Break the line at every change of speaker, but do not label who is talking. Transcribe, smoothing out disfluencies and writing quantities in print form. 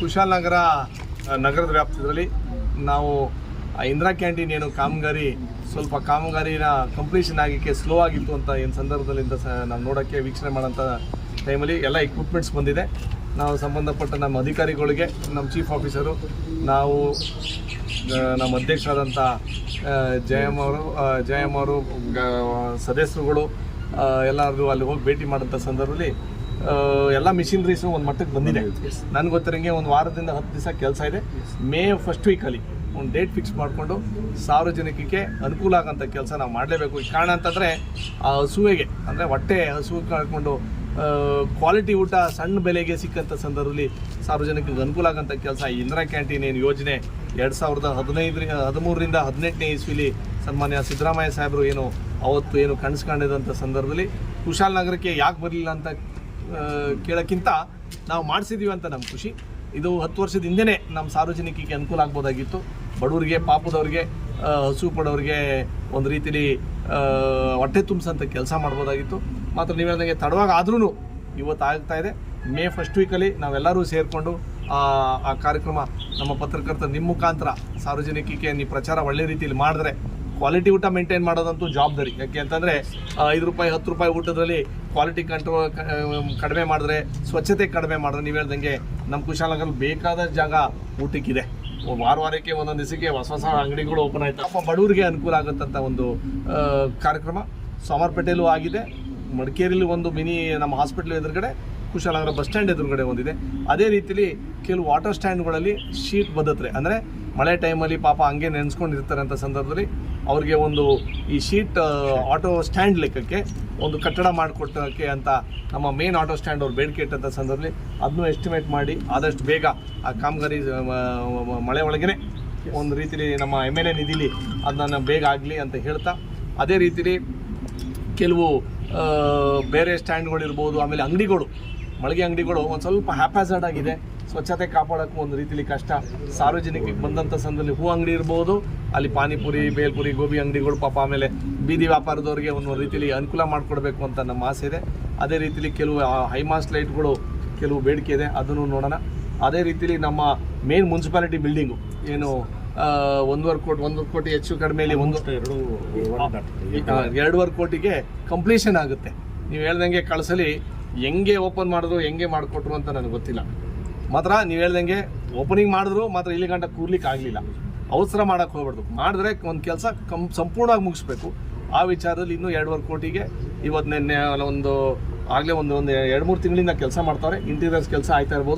ಕುಶಾಲನಗರ ನಗರದ ವ್ಯಾಪ್ತಿಯಲ್ಲಿ ನಾವು ಇಂದಿರಾ ಕ್ಯಾಂಟೀನ್ ಏನು ಸ್ವಲ್ಪ ಕಾಮಗಾರಿನ ಕಂಪ್ಲೀಷನ್ ಆಗಲಿಕ್ಕೆ ಸ್ಲೋ ಆಗಿತ್ತು ಅಂತ ಏನು ಸಂದರ್ಭದಲ್ಲಿಂದ ನಾವು ನೋಡೋಕ್ಕೆ ವೀಕ್ಷಣೆ ಮಾಡೋಂಥ ಟೈಮಲ್ಲಿ ಎಲ್ಲ ಎಕ್ವಿಪ್ಮೆಂಟ್ಸ್ ಬಂದಿದೆ. ನಾವು ಸಂಬಂಧಪಟ್ಟ ನಮ್ಮ ಅಧಿಕಾರಿಗಳಿಗೆ, ನಮ್ಮ ಚೀಫ್ ಆಫೀಸರು, ನಾವು ನಮ್ಮ ಅಧ್ಯಕ್ಷರಾದಂಥ ಜಯಮ್ಮ ಅವರು ಸದಸ್ಯರುಗಳು ಎಲ್ಲರೂ ಅಲ್ಲಿ ಹೋಗಿ ಭೇಟಿ ಮಾಡೋಂಥ ಸಂದರ್ಭದಲ್ಲಿ ಎಲ್ಲ ಮಿಷಿನರೀಸು ಒಂದು ಮಟ್ಟಕ್ಕೆ ಬಂದಿದೆ. ನನಗೆ ಗೊತ್ತಿರಂಗೆ ಒಂದು ವಾರದಿಂದ 10 ದಿವಸ ಕೆಲಸ ಇದೆ. ಮೇ ಫಸ್ಟ್ ವೀಕಲ್ಲಿ ಒಂದು ಡೇಟ್ ಫಿಕ್ಸ್ ಮಾಡಿಕೊಂಡು ಸಾರ್ವಜನಿಕರಿಗೆ ಅನುಕೂಲ ಆಗೋಂಥ ಕೆಲಸ ನಾವು ಮಾಡಲೇಬೇಕು. ಕಾರಣ ಅಂತಂದರೆ ಆ ಹಸುವಿಗೆ ಅಂದರೆ ಹೊಟ್ಟೆ ಹಸು ಕಳ್ಕೊಂಡು ಕ್ವಾಲಿಟಿ ಊಟ ಸಣ್ಣ ಬೆಲೆಗೆ ಸಿಕ್ಕಂಥ ಸಂದರ್ಭದಲ್ಲಿ ಸಾರ್ವಜನಿಕರಿಗೆ ಅನುಕೂಲ ಆಗೋಂಥ ಕೆಲಸ ಇಂದಿರಾ ಕ್ಯಾಂಟೀನ್ ಏನು ಯೋಜನೆ 2013ರಿಂದ 18ನೇ ಇಸ್ವಿಲಿ ಸನ್ಮಾನ್ಯ ಸಿದ್ದರಾಮಯ್ಯ ಸಾಹೇಬರು ಅವತ್ತು ಕನಸ್ಕೊಂಡಿದ್ದಂಥ ಸಂದರ್ಭದಲ್ಲಿ ಕುಶಾಲನಗರಕ್ಕೆ ಯಾಕೆ ಬರಲಿಲ್ಲ ಅಂತ ಕೇಳೋಕ್ಕಿಂತ ನಾವು ಮಾಡಿಸಿದ್ದೀವಿ ಅಂತ ನಮ್ಮ ಖುಷಿ. ಇದು 10 ವರ್ಷದ ಹಿಂದೆಯೇ ನಮ್ಮ ಸಾರ್ವಜನಿಕರಿಗೆ ಅನುಕೂಲ ಆಗ್ಬೋದಾಗಿತ್ತು. ಬಡವರಿಗೆ, ಪಾಪದವ್ರಿಗೆ, ಹಸು ಪಡೋರಿಗೆ ಒಂದು ರೀತಿಲಿ ಹೊಟ್ಟೆ ತುಂಬಿಸೋಂಥ ಕೆಲಸ ಮಾಡ್ಬೋದಾಗಿತ್ತು. ಮಾತ್ರ ನೀವು ಹೇಳಿದಂಗೆ ತಡವಾಗಿ ಆದ್ರೂ ಇವತ್ತು ಆಗ್ತಾ ಇದೆ. ಮೇ ಫಸ್ಟ್ ವೀಕಲ್ಲಿ ನಾವೆಲ್ಲರೂ ಸೇರಿಕೊಂಡು ಆ ಕಾರ್ಯಕ್ರಮ ನಮ್ಮ ಪತ್ರಕರ್ತ ನಿಮ್ಮ ಮುಖಾಂತರ ಸಾರ್ವಜನಿಕರಿಗೆ ನೀವು ಪ್ರಚಾರ ಒಳ್ಳೆ ರೀತಿಯಲ್ಲಿ ಮಾಡಿದ್ರೆ ಕ್ವಾಲಿಟಿ ಊಟ ಮೇಂಟೈನ್ ಮಾಡೋದಂತೂ ಜವಾಬ್ದಾರಿ. ಯಾಕೆ ಅಂತಂದರೆ 5 ರೂಪಾಯಿ 10 ರೂಪಾಯಿ ಊಟದಲ್ಲಿ ಕ್ವಾಲಿಟಿ ಕಂಟ್ರೋಲ್ ಕಡಿಮೆ ಮಾಡಿದ್ರೆ, ಸ್ವಚ್ಛತೆ ಕಡಿಮೆ ಮಾಡಿದ್ರೆ, ನೀವು ಹೇಳ್ದಂಗೆ ನಮ್ಮ ಕುಶಾಲನಗರಲ್ಲಿ ಬೇಕಾದ ಜಾಗ ಊಟಕ್ಕಿದೆ. ವಾರಕ್ಕೆ ಒಂದೊಂದು ದಿವಸಕ್ಕೆ ಹೊಸ ಅಂಗಡಿಗಳು ಓಪನ್ ಆಯ್ತು. ನಮ್ಮ ಬಡವರಿಗೆ ಅನುಕೂಲ ಆಗುತ್ತಂಥ ಒಂದು ಕಾರ್ಯಕ್ರಮ ಸೋಮವಾರಪೇಟೆಯಲ್ಲೂ ಆಗಿದೆ. ಮಡಿಕೇರಿಯಲ್ಲಿ ಒಂದು ಮಿನಿ ನಮ್ಮ ಹಾಸ್ಪಿಟ್ಲ್ ಎದುರುಗಡೆ, ಕುಶಾಲನಗರ ಬಸ್ ಸ್ಟ್ಯಾಂಡ್ ಎದುರುಗಡೆ ಒಂದಿದೆ. ಅದೇ ರೀತಿಲಿ ಕೆಲವು ಆಟೋ ಸ್ಟ್ಯಾಂಡ್ಗಳಲ್ಲಿ ಶೀಟ್ ಬದತ್ರೆ ಅಂದರೆ ಮಳೆ ಟೈಮಲ್ಲಿ ಪಾಪ ಹಂಗೆ ನೆನೆಸ್ಕೊಂಡಿರ್ತಾರೆ ಅಂತ ಸಂದರ್ಭದಲ್ಲಿ ಅವ್ರಿಗೆ ಒಂದು ಈ ಶೀಟ್ ಆಟೋ ಸ್ಟ್ಯಾಂಡ್ ಲೆಕ್ಕಕ್ಕೆ ಒಂದು ಕಟ್ಟಡ ಮಾಡಿಕೊಟ್ಟೋಕ್ಕೆ ಅಂತ ನಮ್ಮ ಮೇನ್ ಆಟೋ ಸ್ಟ್ಯಾಂಡ್ ಅವ್ರು ಬೇಡಿಕೆ ಇಟ್ಟಂಥ ಸಂದರ್ಭದಲ್ಲಿ ಅದನ್ನು ಎಸ್ಟಿಮೇಟ್ ಮಾಡಿ ಆದಷ್ಟು ಬೇಗ ಆ ಕಾಮಗಾರಿ ಮಳೆ ಒಳಗೇ ಒಂದು ರೀತಿಲಿ ನಮ್ಮ MLA ನಿಧಿಲಿ ಅದನ್ನು ಬೇಗ ಆಗಲಿ ಅಂತ ಹೇಳ್ತಾ, ಅದೇ ರೀತಿಲಿ ಕೆಲವು ಬೇರೆ ಸ್ಟ್ಯಾಂಡ್ಗಳಿರ್ಬೋದು, ಆಮೇಲೆ ಅಂಗಡಿಗಳು, ಮಳಿಗೆ ಅಂಗಡಿಗಳು ಒಂದು ಸ್ವಲ್ಪ ಹ್ಯಾಪ್ಯಾಸರ್ಡ್ ಆಗಿದೆ. ಸ್ವಚ್ಛತೆ ಕಾಪಾಡೋಕ್ಕೂ ಒಂದು ರೀತಿಲಿ ಕಷ್ಟ. ಸಾರ್ವಜನಿಕರಿಗೆ ಬಂದಂಥ ಸಂದರ್ಭದಲ್ಲಿ ಹೂ ಅಂಗಡಿ ಇರ್ಬೋದು, ಅಲ್ಲಿ ಪಾನಿಪುರಿ, ಬೇಲ್ಪುರಿ, ಗೋಬಿ ಅಂಗಡಿಗಳು ಪಾಪ, ಆಮೇಲೆ ಬೀದಿ ವ್ಯಾಪಾರದವ್ರಿಗೆ ಒಂದು ರೀತಿಲಿ ಅನುಕೂಲ ಮಾಡಿಕೊಡ್ಬೇಕು ಅಂತ ನಮ್ಮ ಆಸೆ ಇದೆ. ಅದೇ ರೀತಿಲಿ ಕೆಲವು ಹೈಮಾಸ್ಟ್ ಲೈಟ್ಗಳು ಕೆಲವು ಬೇಡಿಕೆ ಇದೆ, ಅದನ್ನು ನೋಡೋಣ. ಅದೇ ರೀತಿಲಿ ನಮ್ಮ ಮೇನ್ ಮುನ್ಸಿಪಾಲಿಟಿ ಬಿಲ್ಡಿಂಗು ಏನು 1.5 ಕೋಟಿ ಹೆಚ್ಚು ಕಡಿಮೆಯಲ್ಲಿ 2.5 ಕೋಟಿಗೆ ಕಂಪ್ಲೀಷನ್ ಆಗುತ್ತೆ. ನೀವು ಹೇಳ್ದಂಗೆ ಕಳ್ಸಲಿ ಹೆಂಗೆ ಓಪನ್ ಮಾಡಿದ್ರು, ಹೆಂಗೆ ಮಾಡಿಕೊಟ್ರು ಅಂತ ನನಗೆ ಗೊತ್ತಿಲ್ಲ. ಮಾತ್ರ ನೀವು ಹೇಳ್ದಂಗೆ ಓಪನಿಂಗ್ ಮಾಡಿದ್ರು ಮಾತ್ರ ಇಲ್ಲಿ ಗಂಟ ಕೂರ್ಲಿಕ್ಕೆ ಆಗಲಿಲ್ಲ. ಅವಸರ ಮಾಡೋಕ್ಕೆ ಹೋಗ್ಬಾರ್ದು. ಮಾಡಿದ್ರೆ ಒಂದು ಕೆಲಸ ಸಂಪೂರ್ಣವಾಗಿ ಮುಗಿಸ್ಬೇಕು. ಆ ವಿಚಾರದಲ್ಲಿ ಇನ್ನೂ 2.5 ಕೋಟಿಗೆ ಇವತ್ತು ನೆನ್ನೆ ಒಂದು 2-3 ತಿಂಗಳಿಂದ ಕೆಲಸ ಮಾಡ್ತಾರೆ. ಇಂಟೀರಿಯರ್ಸ್ ಕೆಲಸ ಆಯ್ತಾ ಇರ್ಬೋದು.